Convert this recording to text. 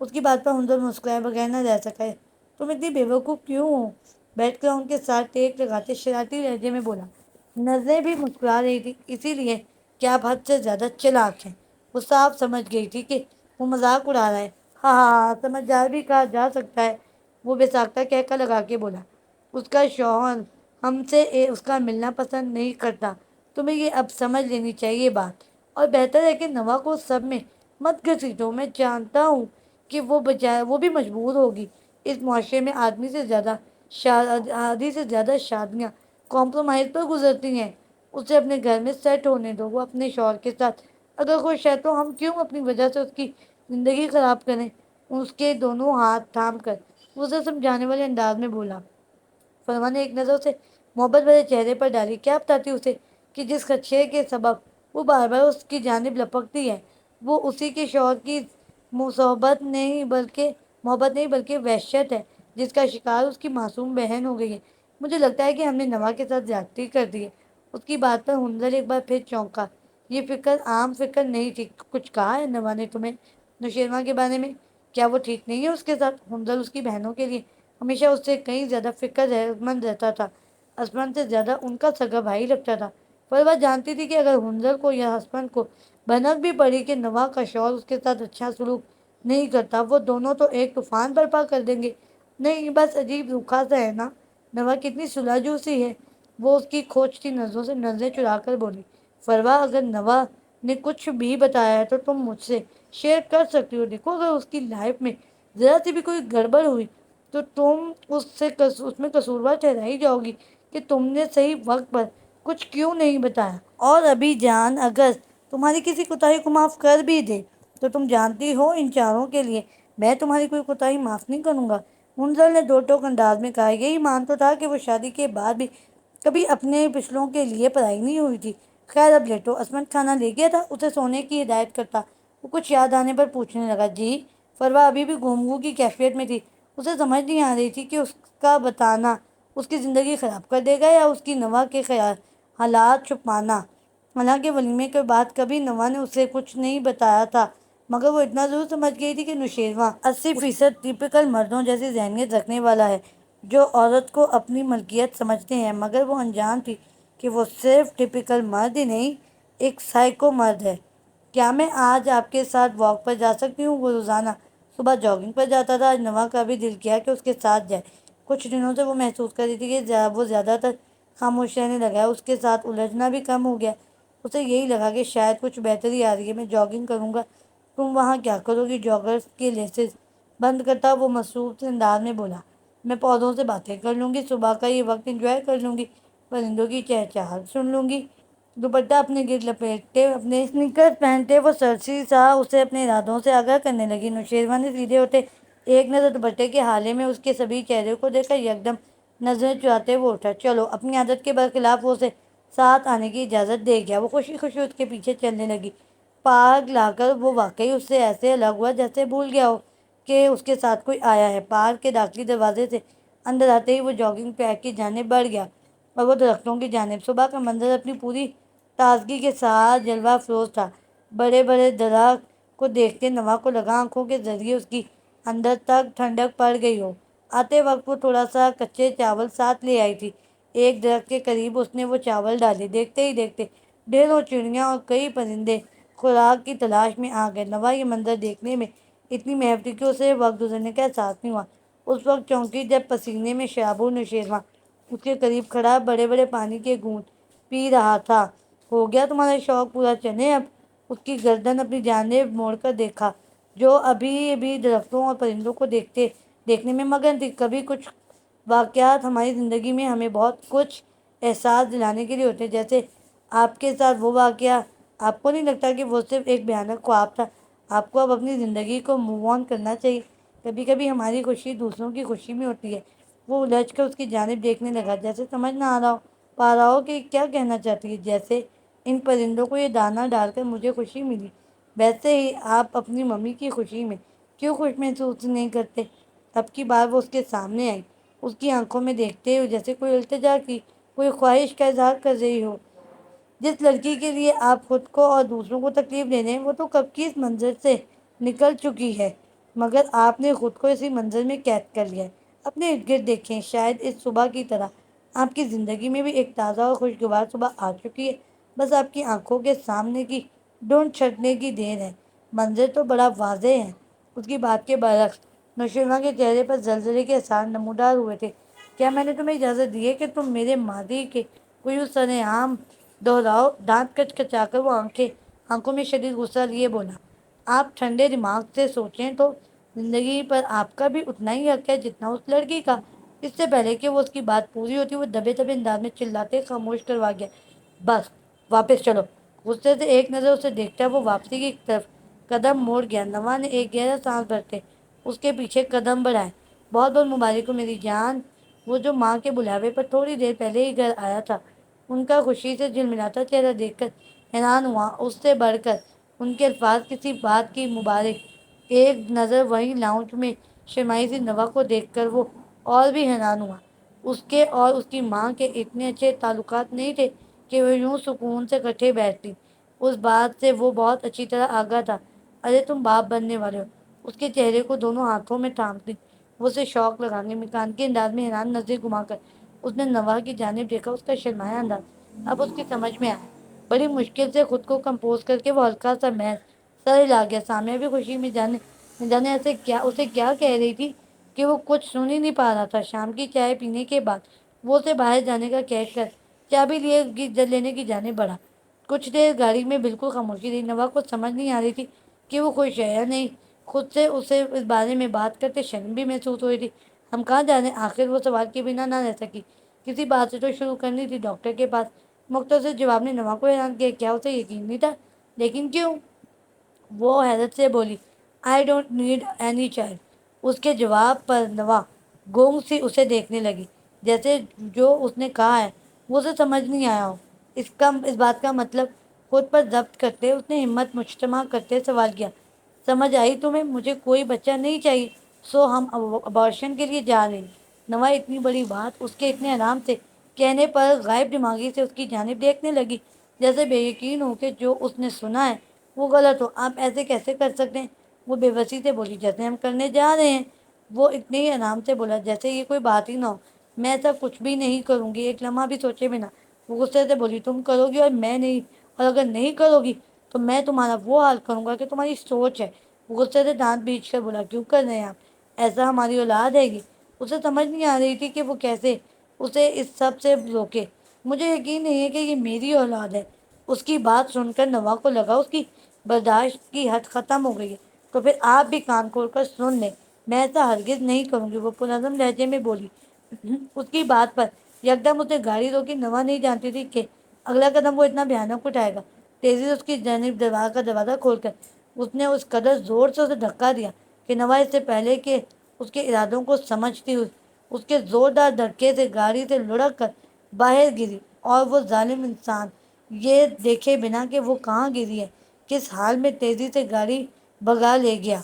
اس کی بات پر ہنزل مسکرائے بغیر نہ رہ سکا ہے۔ تم اتنی بیوقوف کیوں ہو؟ بیٹھ کر ان کے ساتھ ٹیک لگاتے شرارتی لہجے میں بولا۔ نظریں بھی مسکرا رہی تھی، اسی لیے کہ آپ حد سے زیادہ چلاک ہیں۔ وہ صاف سمجھ گئی تھی کہ وہ مذاق اڑا رہا ہے۔ ہاں ہاں ہاں، سمجھدار بھی کہا جا سکتا ہے، وہ بے ساختہ کہہ لگا کے بولا۔ اس کا شوہر ہم سے اس کا ملنا پسند نہیں کرتا، تمہیں یہ اب سمجھ لینی چاہیے بات، اور بہتر ہے کہ نوا کو سب میں مت گھسیٹو۔ میں جانتا ہوں کہ وہ بھی مجبور ہوگی۔ اس معاشرے میں آدھی سے زیادہ شادیاں کمپرومائز پر گزرتی ہیں۔ اسے اپنے گھر میں سیٹ ہونے دو، وہ اپنے شوہر کے ساتھ اگر خوش ہے تو ہم کیوں اپنی وجہ سے اس کی زندگی خراب کریں؟ اس کے دونوں ہاتھ تھام کر وہ اسے سمجھانے والے انداز میں بولا۔ فرما نے ایک نظر سے محبت بھرے چہرے پر ڈالی۔ کیا بتاتی اسے کہ جس خدشے کے سبب وہ بار بار اس کی جانب لپکتی ہے وہ اسی کے شوہر کی محبت نہیں بلکہ وحشت ہے جس کا شکار اس کی معصوم بہن ہو گئی ہے۔ مجھے لگتا ہے کہ ہم نے نوا کے ساتھ زیادتی کر دی ہے۔ اس کی بات پر ہنزل ایک بار پھر چونکا۔ یہ فکر عام فکر نہیں تھی۔ کچھ کہا ہے نوا نے تمہیں نوشیروان کے بارے میں؟ کیا وہ ٹھیک نہیں ہے اس کے ساتھ؟ ہنزل اس کی بہنوں کے لیے ہمیشہ اس سے کہیں زیادہ فکر مند رہتا تھا۔ اسمان سے زیادہ ان کا سگا بھائی لگتا تھا۔ پر وہ جانتی تھی کہ اگر ہنزل کو یا اسمان کو بھنک بھی پڑی کہ نوا کا شوہر اس کے ساتھ اچھا سلوک نہیں کرتا، وہ دونوں تو ایک طوفان برپا کر دیں گے۔ نہیں، بس عجیب روکھا سا ہے نا۔ نوا کتنی سلجھو سی ہے۔ وہ اس کی کھوجتی نظروں سے نظریں چرا کر بولی۔ فروا، اگر نوا نے کچھ بھی بتایا ہے تو تم مجھ سے شیئر کر سکتی ہو۔ دیکھو، اگر اس کی لائف میں ذرا سی بھی کوئی گڑبڑ ہوئی تو تم اس میں قصوروار ٹھہرائی جاؤ گی کہ تم نے صحیح وقت پر کچھ کیوں نہیں بتایا۔ اور ابھی جان اگر تمہاری کسی کوتاہی کو معاف کر بھی دے تو تم جانتی ہو ان چاروں کے لیے میں تمہاری کوئی کوتاہی معاف نہیں کروں گا۔ منزل نے دو ٹوک انداز میں کہا۔ یہی مان تو تھا کہ وہ شادی کے بعد بھی کبھی اپنے پچھلوں کے لیے پرائی نہیں ہوئی تھی۔ خیر اب لیٹو۔ عصمت کھانا لے گیا تھا؟ اسے سونے کی ہدایت کرتا وہ کچھ یاد آنے پر پوچھنے لگا۔ جی۔ فروا ابھی بھی گھوم کی کیفیت میں تھی۔ اسے سمجھ نہیں آ رہی تھی کہ اس کا بتانا اس کی زندگی خراب کر دے گا یا اس کی نوا کے حالات چھپانا۔ حالانکہ ولیمے کے بعد کبھی نوا نے اسے کچھ نہیں بتایا تھا، مگر وہ اتنا ضرور سمجھ گئی تھی کہ نوشیروان 80% ٹیپیکل مردوں جیسی ذہنیت رکھنے والا ہے جو عورت کو اپنی ملکیت سمجھتے ہیں، مگر وہ انجان تھی کہ وہ صرف ٹیپیکل مرد ہی نہیں، ایک سائیکو مرد ہے۔ کیا میں آج آپ کے ساتھ واک پر جا سکتی ہوں؟ وہ روزانہ صبح جاگنگ پر جاتا تھا۔ آج نوا کا بھی دل کیا کہ اس کے ساتھ جائے۔ کچھ دنوں سے وہ محسوس کر رہی تھی کہ وہ زیادہ تر خاموش رہنے لگا ہے، اس کے ساتھ الجھنا بھی کم ہو گیا۔ اسے یہی لگا کہ شاید کچھ بہتری آ رہی ہے۔ میں جاگنگ کروں گا، تم وہاں کیا کرو گی؟ جاگرز کے لیسز بند کرتا وہ مصروف انداز میں بولا۔ میں پودوں سے باتیں کر لوں گی، صبح کا یہ وقت انجوائے کر لوں گی، پرندوں کی چہچہاہٹ سن لوں گی۔ دوپٹہ اپنے گرد لپیٹتے اپنے سنیکرز پہنتے وہ سرسی سا اسے اپنے ارادوں سے آگاہ کرنے لگی۔ نوشیروان نے سیدھے ہوتے ایک نظر دوپٹے کے حالے میں اس کے سبھی چہرے کو دیکھا۔ یکدم نظریں چراتے وہ اٹھا۔ چلو، اپنی عادت کے برخلاف وہ اسے ساتھ آنے کی اجازت دے گیا۔ وہ خوشی خوشی اس کے پیچھے چلنے لگی۔ پارک لا کر وہ واقعی اس سے ایسے الگ ہوا جیسے بھول گیا ہو کہ اس کے ساتھ کوئی آیا ہے۔ پارک کے داخلی دروازے سے اندر آتے ہی وہ جاگنگ ٹریک کی جانب بڑھ گیا اور وہ درختوں کی جانب۔ صبح کا منظر اپنی پوری تازگی کے ساتھ جلوہ افروز تھا۔ بڑے بڑے درخت کو دیکھتے نوا کو لگا آنکھوں کے ذریعے اس کی اندر تک ٹھنڈک پڑ گئی ہو۔ آتے وقت وہ تھوڑا سا کچے چاول ساتھ لے آئی تھی۔ ایک درخت کے قریب اس نے وہ چاول ڈالے۔ دیکھتے ہی دیکھتے ڈھیروں چڑیاں اور کئی پرندے خوراک کی تلاش میں آ گئے۔ نوا یہ منظر دیکھنے میں اتنی محو تھی کہ اسے وقت گزرنے کا احساس نہیں ہوا۔ اس وقت چونکی جب پسینے میں شابو نوشیروان اس کے قریب کھڑا بڑے بڑے پانی کے گھونٹ پی رہا تھا۔ ہو گیا تمہارا شوق پورا؟ چلیں اب۔ اس کی گردن اپنی جانب موڑ کر دیکھا جو ابھی بھی درختوں اور پرندوں کو دیکھنے میں مگن تھی۔ کبھی کچھ واقعات ہماری زندگی میں ہمیں بہت کچھ احساس دلانے کے لیے ہوتے ہیں، جیسے آپ کے ساتھ وہ واقعہ۔ آپ کو نہیں لگتا کہ وہ صرف ایک بھیانک خواب تھا؟ آپ کو اب اپنی زندگی کو موو آن کرنا چاہیے۔ کبھی کبھی ہماری خوشی دوسروں کی خوشی میں ہوتی ہے۔ وہ الجھ کر اس کی جانب دیکھنے لگا جیسے سمجھ نہ پا رہا ہو کہ کیا کہنا چاہتی ہے۔ جیسے ان پرندوں کو یہ دانہ ڈال کر مجھے خوشی ملی، ویسے ہی آپ اپنی ممی کی خوشی میں کیوں خوش محسوس نہیں کرتے؟ اب کی بار وہ اس کے سامنے آئی، اس کی آنکھوں میں دیکھتے ہوئے جیسے کوئی التجا کی کوئی خواہش کا اظہار کر رہی ہو۔ جس لڑکی کے لیے آپ خود کو اور دوسروں کو تکلیف دے رہے ہیں وہ تو کب کی اس منظر سے نکل چکی ہے۔ مگر آپ نے خود کو اسی منظر میں قید کر لیا ہے۔ اپنے ارد گرد دیکھیں، شاید اس صبح کی طرح آپ کی زندگی میں بھی ایک تازہ اور خوشگوار صبح آ چکی ہے، بس آپ کی آنکھوں کے سامنے کی ڈھونڈ چھٹنے کی دیر ہے۔ منظر تو بڑا واضح ہے۔ اس کی بات کے برعکس نوشیروان کے چہرے پر زلزلے کے اثار نمودار ہوئے تھے۔ کیا میں نے تمہیں اجازت دی ہے کہ تم میرے ماضی کے کوئی سرے عام دہراؤ؟ دانت کچ کچا کر وہ آنکھوں میں شدید غصہ لیے بولا۔ آپ ٹھنڈے دماغ سے سوچیں تو زندگی پر آپ کا بھی اتنا ہی حق ہے جتنا اس لڑکی کا۔ اس سے پہلے کہ وہ اس کی بات پوری ہوتی، وہ دبے دبے انداز میں چلاتے خاموش کروا گیا۔ بس واپس چلو۔ غصے سے ایک نظر اسے دیکھتا وہ واپسی کی طرف قدم موڑ گیا۔ نوا نے ایک گہرا سانس بھرتے اس کے پیچھے قدم بڑھائے۔ بہت بہت مبارک ہو میری جان۔ وہ جو ماں کے بلاوے پر تھوڑی دیر پہلے ہی گھر آیا تھا، ان کا خوشی سے جھلملاتا چہرہ دیکھ کر حیران ہوا۔ اس سے بڑھ کر ان کے الفاظ کسی بات کی مبارک ایک نظر وہیں لاؤنج میں شرمائی سی نوا کو دیکھ کر وہ اور بھی حیران ہوا۔ اس کے اور اس کی ماں کے اتنے اچھے تعلقات نہیں تھے کہ وہ یوں سکون سے کٹھے بیٹھتی۔ اس بات سے وہ بہت اچھی طرح آگاہ تھا۔ ارے تم باپ بننے والے ہو۔ اس کے چہرے کو دونوں ہاتھوں میں تھام لی۔ وہ اسے شوق لگانے میں کان کے انداز میں حیران نظریں گھما کر اس نے نوا کی جانب دیکھا۔ اس کا شرمایا انداز اب اس کی سمجھ میں آیا۔ بڑی مشکل سے خود کو کمپوز کر کے وہ ہلکا سا محض سر ہلا گیا۔ سامنے بھی خوشی میں جانے ایسے کیا اسے کیا کہہ رہی تھی کہ وہ کچھ سن ہی نہیں پا رہا تھا۔ شام کی چائے پینے کے بعد وہ اسے باہر جانے کا کہہ کر چابی لینے کی جانب بڑھا۔ کچھ دیر گاڑی میں بالکل خاموشی رہی۔ نوا کو سمجھ نہیں آ رہی تھی کہ وہ خوش ہے یا نہیں۔ خود سے اسے اس بارے میں بات کرتے شرم بھی محسوس ہو رہی تھی۔ ہم کہاں جانے؟ آخر وہ سوال کے بنا نہ رہ سکی۔ کسی بات سے تو شروع کرنی تھی۔ ڈاکٹر کے پاس۔ مختصر جواب نے نوا کو حیران کیا۔ کیا اسے یقین نہیں تھا؟ لیکن کیوں؟ وہ حیرت سے بولی، I don't need any child. اس کے جواب پر نوا گونگ سی اسے دیکھنے لگی، جیسے جو اس نے کہا ہے وہ اسے سمجھ نہیں آیا ہو۔ اس بات کا مطلب خود پر ضبط کرتے اس نے ہمت مجتمع کرتے سوال کیا، سمجھ آئی تمہیں؟ مجھے کوئی بچہ نہیں چاہیے، سو ہم ابارشن کے لیے جا رہے ہیں۔ نوا اتنی بڑی بات اس کے اتنے آرام سے کہنے پر غائب دماغی سے اس کی جانب دیکھنے لگی، جیسے بے یقین ہو کہ جو اس نے سنا ہے وہ غلط ہو۔ آپ ایسے کیسے کر سکتے ہیں؟ وہ بے بسی سے بولی، جیسے ہم کرنے جا رہے ہیں۔ وہ اتنے ہی آرام سے بولا جیسے یہ کوئی بات ہی نہ ہو۔ میں ایسا کچھ بھی نہیں کروں گی، ایک لمحہ بھی سوچے بنا وہ غصے سے بولی، تم کرو گی اور میں نہیں، اور اگر نہیں کرو گی تو میں تمہارا وہ حال کروں گا کہ تمہاری سوچ ہے۔ وہ غصے سے دانت بیچ کر بولا، کیوں کر رہے ہیں آپ ایسا؟ ہماری اولاد ہے گی۔ اسے سمجھ نہیں آ رہی تھی کہ وہ کیسے اسے اس سب سے روکے۔ مجھے یقین نہیں ہے کہ یہ میری اولاد ہے۔ اس کی بات سن کر نوا کو لگا اس کی برداشت کی حد ختم ہو گئی ہے۔ تو پھر آپ بھی کان کھول کر سن لیں، میں ایسا ہرگز نہیں کروں گی، وہ پرعزم لہجے میں بولی۔ اس کی بات پر یکدم اسے گاڑی روکی۔ نوا نہیں جانتی تھی کہ اگلا قدم وہ اتنا بھیانک اٹھائے گا۔ تیزی سے اس کی جانب دروازہ کھول کر اس نے اس قدر زور سے اسے دھکا دیا کہ نوا اس سے پہلے کہ اس کے ارادوں کو سمجھتی ہوئی اس کے زوردار دھکے سے گاڑی سے لڑک کر باہر گری، اور وہ ظالم انسان یہ دیکھے بنا کہ وہ کہاں گری ہے، کس حال میں، تیزی سے گاڑی بھگا لے گیا۔